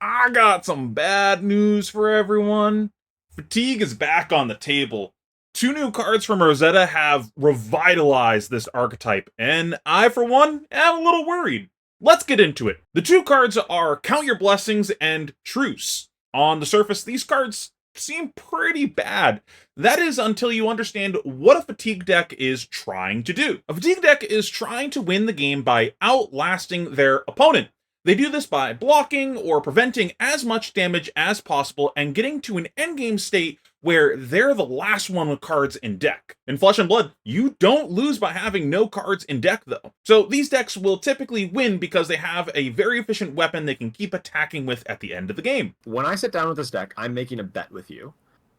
I got some bad news for everyone. Fatigue is back on the table. Two new cards from Rosetta have revitalized this archetype, and I, for one, am a little worried. Let's get into it. The two cards are Count Your Blessings and Truce. On the surface, these cards seem pretty bad. That is until you understand what a fatigue deck is trying to do. A fatigue deck is trying to win the game by outlasting their opponent. They do this by blocking or preventing as much damage as possible and getting to an endgame state where they're the last one with cards in deck. In Flesh and Blood, you don't lose by having no cards in deck though. So these decks will typically win because they have a very efficient weapon they can keep attacking with at the end of the game. When I sit down with this deck, I'm making a bet with you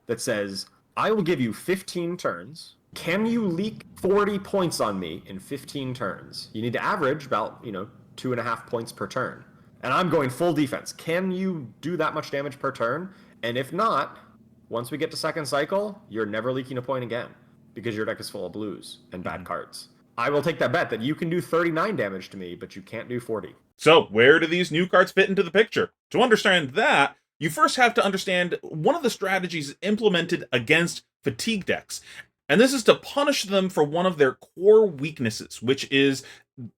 that says, I will give you 15 turns. Can you leak 40 points on me in 15 turns? You need to average about, 2.5 points per turn. And I'm going full defense. Can you do that much damage per turn? And if not, once we get to second cycle, you're never leaking a point again because your deck is full of blues and bad cards. I will take that bet that you can do 39 damage to me, but you can't do 40. So, where do these new cards fit into the picture? To understand that, you first have to understand one of the strategies implemented against fatigue decks. And this is to punish them for one of their core weaknesses, which is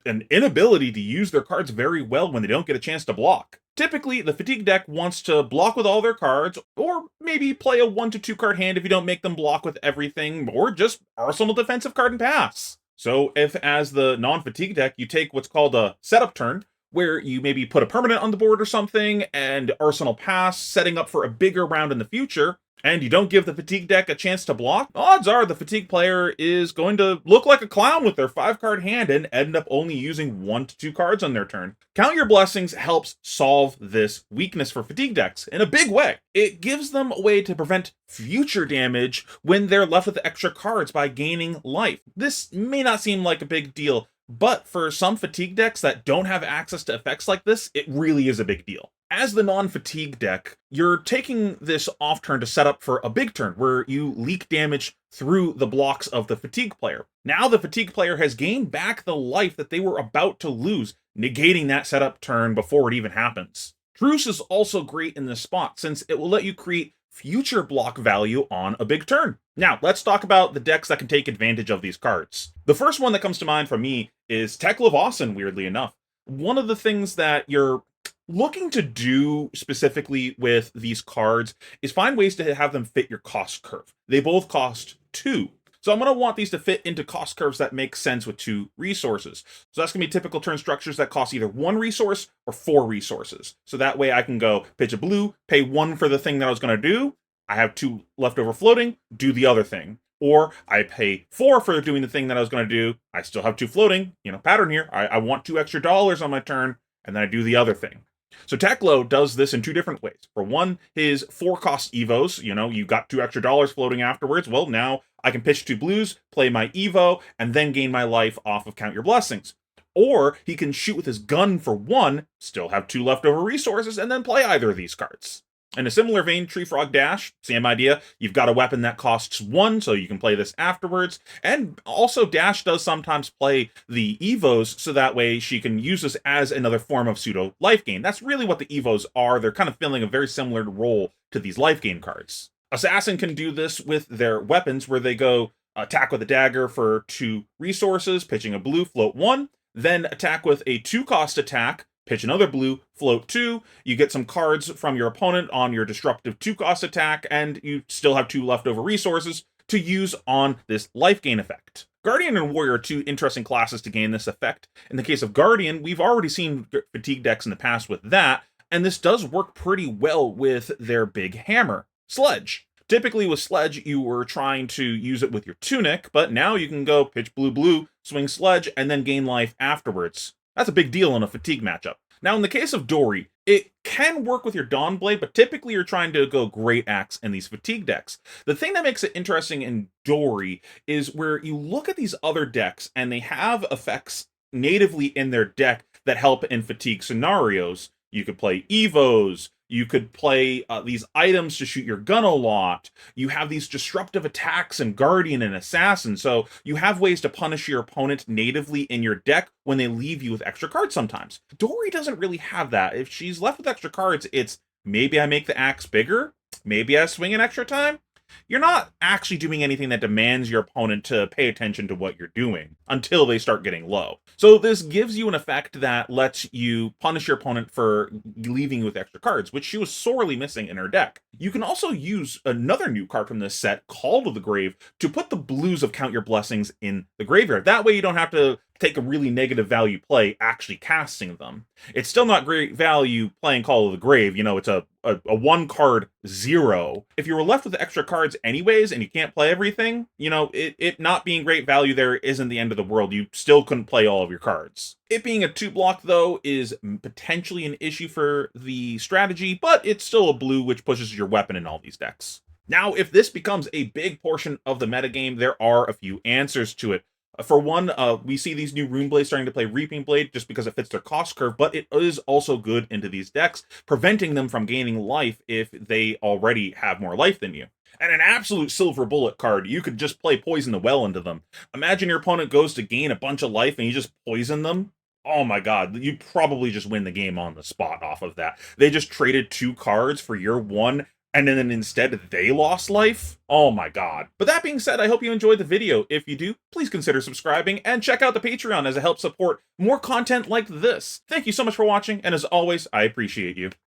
an inability to use their cards very well when they don't get a chance to block. Typically, the fatigue deck wants to block with all their cards, or maybe play a 1 to 2 card hand if you don't make them block with everything, or just arsenal defensive card and pass. So if, as the non-fatigue deck, you take what's called a setup turn, where you maybe put a permanent on the board or something, and arsenal pass, setting up for a bigger round in the future, and you don't give the fatigue deck a chance to block, odds are the fatigue player is going to look like a clown with their 5-card hand and end up only using 1 to 2 cards on their turn. Count Your Blessings helps solve this weakness for fatigue decks in a big way. It gives them a way to prevent future damage when they're left with extra cards by gaining life. This may not seem like a big deal, but for some fatigue decks that don't have access to effects like this, it really is a big deal. As the non-fatigue deck, you're taking this off turn to set up for a big turn where you leak damage through the blocks of the fatigue player. Now the fatigue player has gained back the life that they were about to lose, negating that setup turn before it even happens. Truce is also great in this spot since it will let you create future block value on a big turn. Now, let's talk about the decks that can take advantage of these cards. The first one that comes to mind for me is Tekla Vossen, weirdly enough. One of the things that you're looking to do specifically with these cards is find ways to have them fit your cost curve. They both cost 2. So I'm going to want these to fit into cost curves that make sense with 2 resources. So that's going to be typical turn structures that cost either 1 resource or 4 resources. So that way I can go pitch a blue, pay 1 for the thing that I was going to do. I have 2 left over floating, do the other thing. Or I pay 4 for doing the thing that I was going to do. I still have 2 floating. Pattern here. I want $2 extra on my turn, and then I do the other thing. So Teklo does this in 2 different ways. For one, his 4-cost Evos, you got $2 extra floating afterwards. Well, now I can pitch 2 blues, play my Evo, and then gain my life off of Count Your Blessings. Or he can shoot with his gun for 1, still have 2 leftover resources, and then play either of these cards. In a similar vein, Tree Frog Dash, same idea. You've got a weapon that costs 1, so you can play this afterwards. And also, Dash does sometimes play the Evos, so that way she can use this as another form of pseudo life gain. That's really what the Evos are. They're kind of filling a very similar role to these life gain cards. Assassin can do this with their weapons, where they go attack with a dagger for 2 resources, pitching a blue, float 1, then attack with a 2-cost attack, pitch another blue, float 2, you get some cards from your opponent on your disruptive 2-cost attack, and you still have 2 leftover resources to use on this life gain effect. Guardian and Warrior are 2 interesting classes to gain this effect. In the case of Guardian, we've already seen fatigue decks in the past with that, and this does work pretty well with their big hammer, Sledge. Typically with Sledge, you were trying to use it with your Tunic, but now you can go pitch blue, swing Sledge, and then gain life afterwards. That's a big deal in a fatigue matchup. Now, in the case of Dory, it can work with your Dawnblade, but typically you're trying to go Great Axe in these fatigue decks. The thing that makes it interesting in Dory is where you look at these other decks and they have effects natively in their deck that help in fatigue scenarios. You could play Evos, You could play these items to shoot your gun a lot. You have these disruptive attacks and Guardian and Assassin, so you have ways to punish your opponent natively in your deck when they leave you with extra cards sometimes. Dory doesn't really have that. If she's left with extra cards, it's maybe I make the axe bigger, maybe I swing an extra time. You're not actually doing anything that demands your opponent to pay attention to what you're doing until they start getting low. So this gives you an effect that lets you punish your opponent for leaving you with extra cards, which she was sorely missing in her deck. You can also use another new card from this set, Call to the Grave, to put the blues of Count Your Blessings in the graveyard. That way you don't have to take a really negative value play actually casting them. It's still not great value playing Call of the Grave. You know, it's a one card 0. If you were left with extra cards anyways and you can't play everything, you know, it not being great value there isn't the end of the world. You still couldn't play all of your cards. It being a 2-block, though, is potentially an issue for the strategy, but it's still a blue, which pushes your weapon in all these decks. Now, if this becomes a big portion of the metagame, there are a few answers to it. For one, we see these new Rune Blades starting to play Reaping Blade just because it fits their cost curve, but it is also good into these decks, preventing them from gaining life if they already have more life than you. And an absolute silver bullet card, you could just play Poison the Well into them. Imagine your opponent goes to gain a bunch of life and you just poison them. Oh my god, you probably just win the game on the spot off of that. They just traded 2 cards for your 1, and then instead they lost life? Oh my god. But that being said, I hope you enjoyed the video. If you do, please consider subscribing and check out the Patreon as it helps support more content like this. Thank you so much for watching, and as always, I appreciate you.